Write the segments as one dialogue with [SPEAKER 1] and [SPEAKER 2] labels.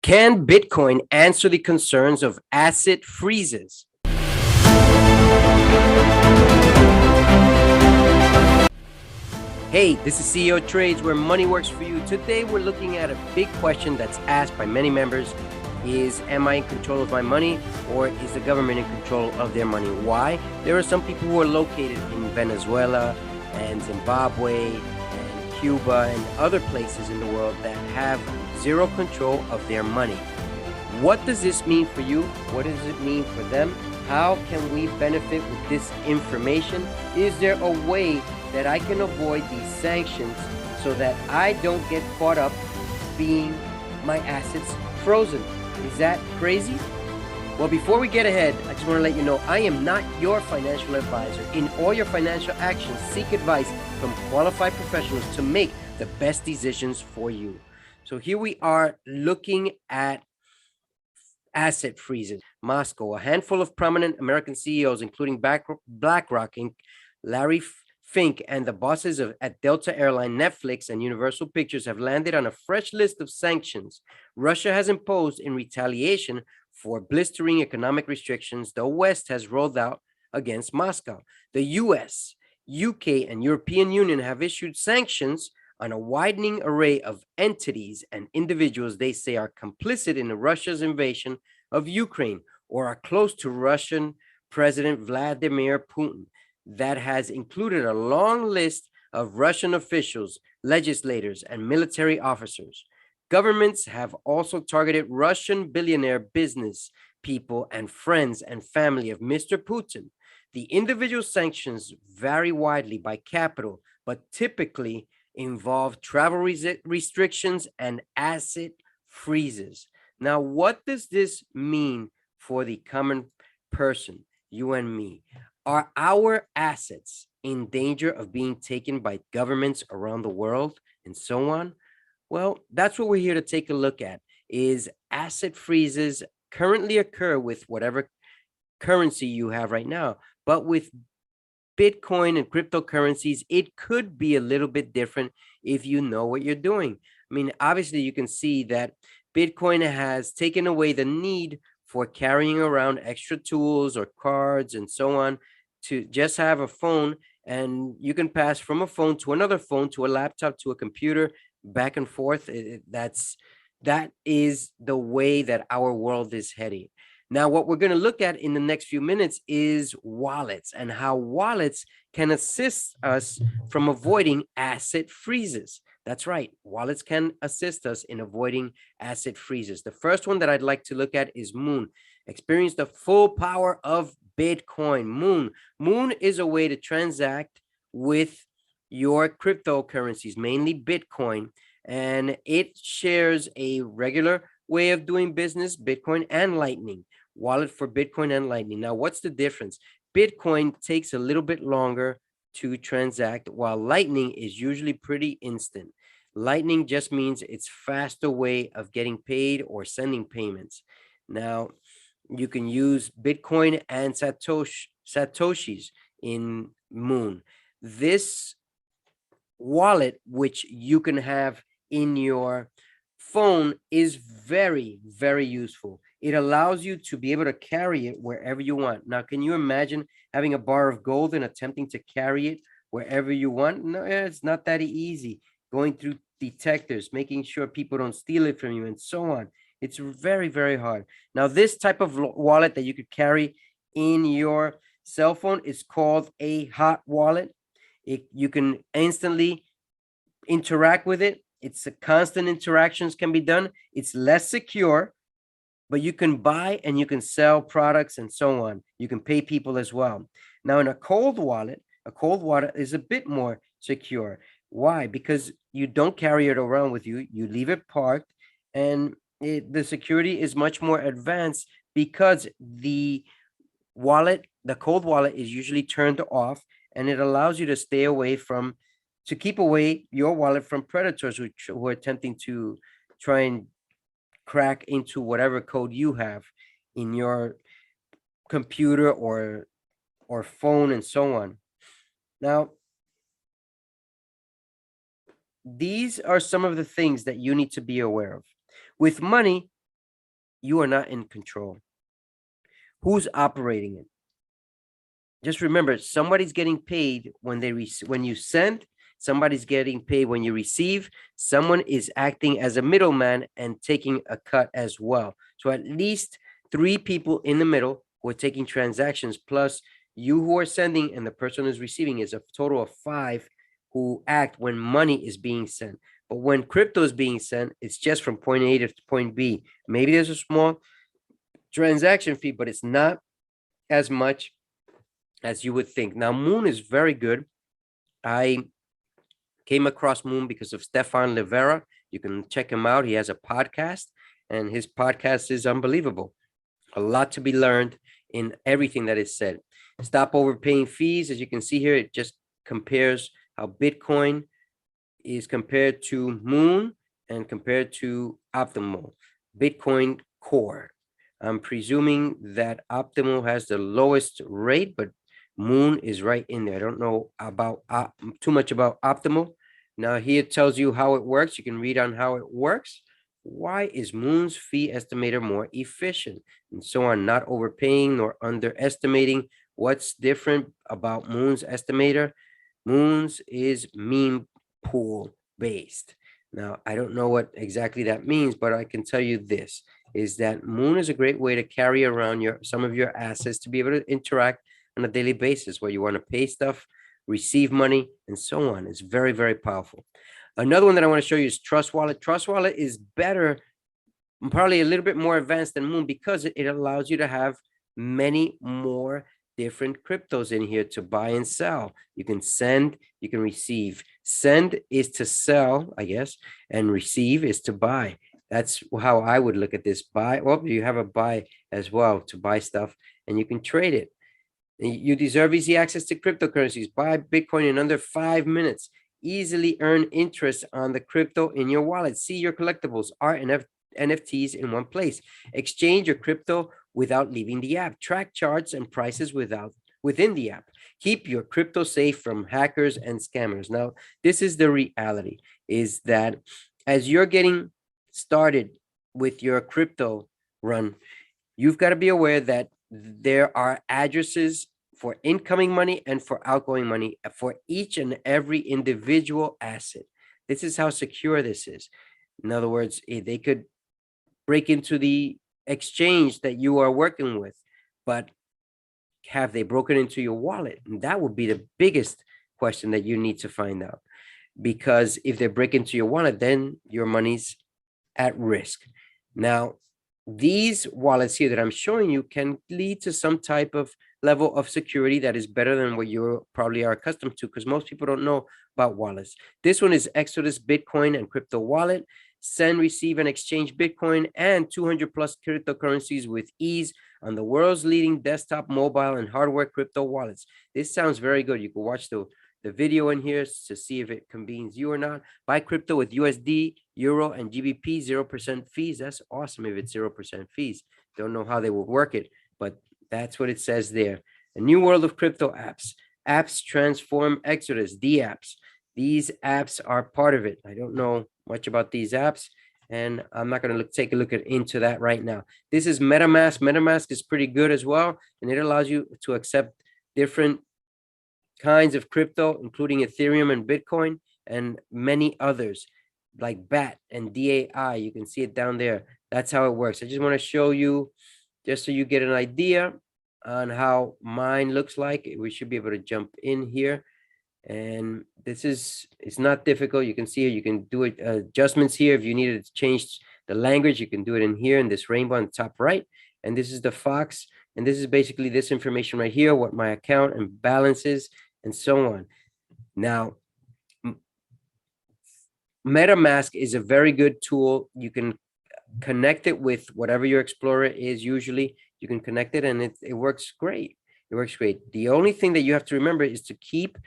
[SPEAKER 1] Can Bitcoin answer the concerns of asset freezes? Hey, this is CeoTrades, where money works for you. Today, we're looking at a big question that's asked by many members is, am I in control of my money, or is the government in control of their money? Why? There are some people who are located in Venezuela and Zimbabwe and Cuba and other places in the world that have zero control of their money. What does this mean for you? What does it mean for them? How can we benefit with this information? Is there a way that I can avoid these sanctions so that I don't get caught up being my assets frozen? Is that crazy? Well, before we get ahead, I just want to let you know I am not your financial advisor. In all your financial actions, seek advice from qualified professionals to make the best decisions for you. So here we are looking at asset freezes. Moscow, a handful of prominent American CEOs, including BlackRock Inc., Larry Fink, and the bosses at Delta Airline, Netflix, and Universal Pictures have landed on a fresh list of sanctions Russia has imposed in retaliation for blistering economic restrictions the West has rolled out against Moscow. The US, UK, and European Union have issued sanctions on a widening array of entities and individuals they say are complicit in Russia's invasion of Ukraine or are close to Russian President Vladimir Putin. That has included a long list of Russian officials, legislators, and military officers. Governments have also targeted Russian billionaire business people and friends and family of Mr. Putin. The individual sanctions vary widely by capital, but typically involve travel restrictions and asset freezes. Now, what does this mean for the common person, you and me? Are our assets in danger of being taken by governments around the world and so on? Well, that's what we're here to take a look at. Is asset freezes currently occur with whatever currency you have right now, but with Bitcoin and cryptocurrencies, it could be a little bit different if you know what you're doing. I mean, obviously, you can see that Bitcoin has taken away the need for carrying around extra tools or cards and so on to just have a phone, and you can pass from a phone to another phone to a laptop to a computer back and forth. That is the way that our world is heading. Now, what we're going to look at in the next few minutes is wallets and how wallets can assist us from avoiding asset freezes. That's right. Wallets can assist us in avoiding asset freezes. The first one that I'd like to look at is Moon. Experience the full power of Bitcoin. Moon is a way to transact with your cryptocurrencies, mainly Bitcoin, and it shares a regular way of doing business, Bitcoin and Lightning. Wallet for Bitcoin and Lightning. Now, what's the difference? Bitcoin takes a little bit longer to transact, while Lightning is usually pretty instant. Lightning just means it's faster way of getting paid or sending payments. Now, you can use Bitcoin and Satoshis in Moon. This wallet, which you can have in your phone, is very, very useful. It allows you to be able to carry it wherever you want. Now, can you imagine having a bar of gold and attempting to carry it wherever you want? No, it's not that easy. Going through detectors, making sure people don't steal it from you, and so on. It's very, very hard. Now, this type of wallet that you could carry in your cell phone is called a hot wallet. You can instantly interact with it. It's a constant interactions can be done. It's less secure, but you can buy and you can sell products and so on. You can pay people as well. Now, in a cold wallet is a bit more secure. Why? Because you don't carry it around with you. You leave it parked, and the security is much more advanced because the cold wallet is usually turned off, and it allows you to stay away to keep away your wallet from predators who are attempting to try and crack into whatever code you have in your computer or phone and so on. Now, these are some of the things that you need to be aware of. With money, You are not in control. Who's operating it? Just remember, somebody's getting paid when when you send, somebody's getting paid when you receive. Someone is acting as a middleman and taking a cut as well. So at least three people in the middle who are taking transactions, plus you who are sending and the person who's receiving, is a total of five who act when money is being sent. But when crypto is being sent, it's just from point A to point B. Maybe there's a small transaction fee, but it's not as much as you would think. Now, Moon is very good. I came across Moon because of Stefan Livera. You can check him out. He has a podcast, and his podcast is unbelievable. A lot to be learned in everything that is said. Stop overpaying fees. As you can see here, it just compares how Bitcoin is compared to Moon and compared to Optimal. Bitcoin Core. I'm presuming that Optimal has the lowest rate, but Moon is right in there. I don't know about too much about Optimal. Now here it tells you how it works. You can read on how it works. Why is Moon's fee estimator more efficient? And so on, not overpaying nor underestimating. What's different about Moon's estimator? Moon's is meme pool based. Now, I don't know what exactly that means, but I can tell you this, is that Moon is a great way to carry around some of your assets to be able to interact on a daily basis where you want to pay stuff, receive money, and so on. It's very, very powerful. Another one that I want to show you is Trust Wallet. Trust Wallet is better, probably a little bit more advanced than Moon, because it allows you to have many more different cryptos in here to buy and sell. You can send, you can receive. Send is to sell, I guess, and receive is to buy. That's how I would look at this. Buy, well, you have a buy as well to buy stuff, and you can trade it. You deserve easy access to cryptocurrencies. Buy Bitcoin in under 5 minutes. Easily earn interest on the crypto in your wallet. See your collectibles, art, and NFTs in one place. Exchange your crypto without leaving the app. Track charts and prices within the app. Keep your crypto safe from hackers and scammers. Now, this is the reality, is that as you're getting started with your crypto run, you've got to be aware that there are addresses for incoming money and for outgoing money for each and every individual asset. This is how secure this is. In other words, they could break into the exchange that you are working with, but have they broken into your wallet? And that would be the biggest question that you need to find out. Because if they break into your wallet, then your money's at risk. Now, these wallets here that I'm showing you can lead to some type of level of security that is better than what you probably are accustomed to, because most people don't know about wallets. This one is Exodus Bitcoin and Crypto Wallet. Send, receive, and exchange Bitcoin and 200 plus cryptocurrencies with ease on the world's leading desktop, mobile, and hardware crypto wallets. This sounds very good. You can watch the video in here to see if it convenes you or not. Buy crypto with USD, Euro, and GBP, 0% fees. That's awesome if it's 0% fees. Don't know how they will work it, but that's what it says there. A new world of crypto apps. Apps transform Exodus, the apps. These apps are part of it. I don't know much about these apps, and I'm not going to take a look into that right now. This is Metamask. Metamask is pretty good as well, and it allows you to accept different kinds of crypto, including Ethereum and Bitcoin, and many others like BAT and DAI. You can see it down there. That's how it works. I just want to show you, just so you get an idea on how mine looks like. We should be able to jump in here. And this is, it's not difficult. You can see it. You can do it, adjustments here. If you needed to change the language, you can do it in here in this rainbow on the top right. And this is the Fox. And this is basically this information right here, what my account and balance is, and so on. Now, MetaMask is a very good tool. You can connect it with whatever your Explorer is. Usually you can connect it, and it works great. It works great. The only thing that you have to remember is to keep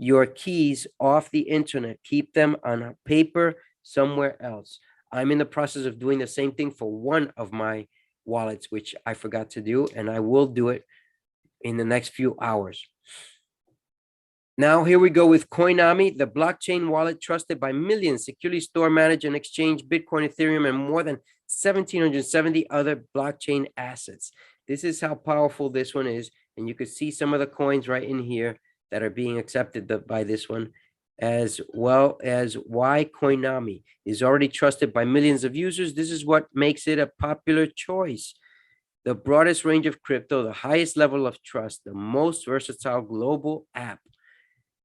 [SPEAKER 1] your keys off the internet. Keep them on paper somewhere else. I'm in the process of doing the same thing for one of my wallets, which I forgot to do, and I will do it in the next few hours. Now, here we go with Coinami, the blockchain wallet trusted by millions, securely store, manage, and exchange Bitcoin, Ethereum, and more than 1,770 other blockchain assets. This is how powerful this one is. And you can see some of the coins right in here that are being accepted by this one, as well as why Coinami is already trusted by millions of users. This is what makes it a popular choice. The broadest range of crypto, the highest level of trust, the most versatile global app,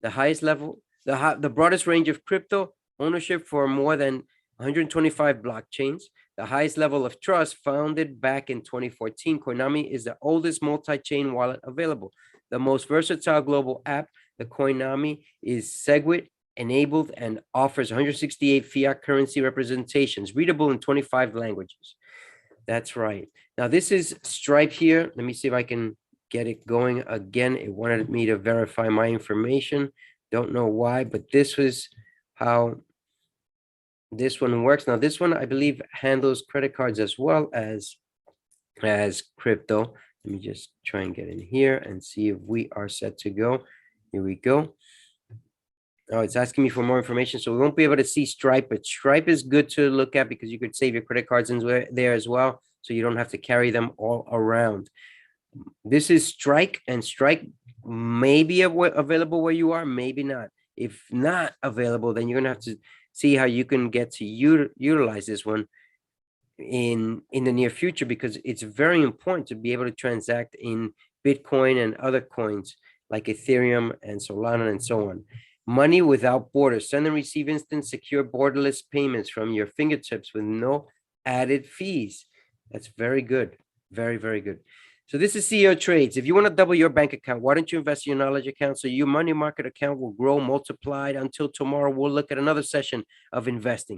[SPEAKER 1] the highest level, the broadest range of crypto, ownership for more than 125 blockchains, the highest level of trust, founded back in 2014. Coinami is the oldest multi-chain wallet available. The most versatile global app, the Coinami, is SegWit enabled and offers 168 fiat currency representations, readable in 25 languages. That's right. Now this is Stripe here. Let me see if I can get it going again. It wanted me to verify my information. Don't know why, but this was how this one works. Now this one, I believe, handles credit cards as well as crypto. Let me just try and get in here and see if we are set to go. Here we go. Oh, it's asking me for more information, so we won't be able to see Stripe, but Stripe is good to look at because you could save your credit cards in there as well, so you don't have to carry them all around. This is Strike, and Strike may be available where you are, maybe not. If not available, then you're gonna have to see how you can get to utilize this one in the near future, because it's very important to be able to transact in Bitcoin and other coins like Ethereum and Solana and so on. Money without borders. Send and receive instant, secure, borderless payments from your fingertips with no added fees. That's very good. Very, very good. So this is CeoTrades. If you want to double your bank account, why don't you invest in your knowledge account so your money market account will grow multiplied? Until tomorrow, we'll look at another session of investing.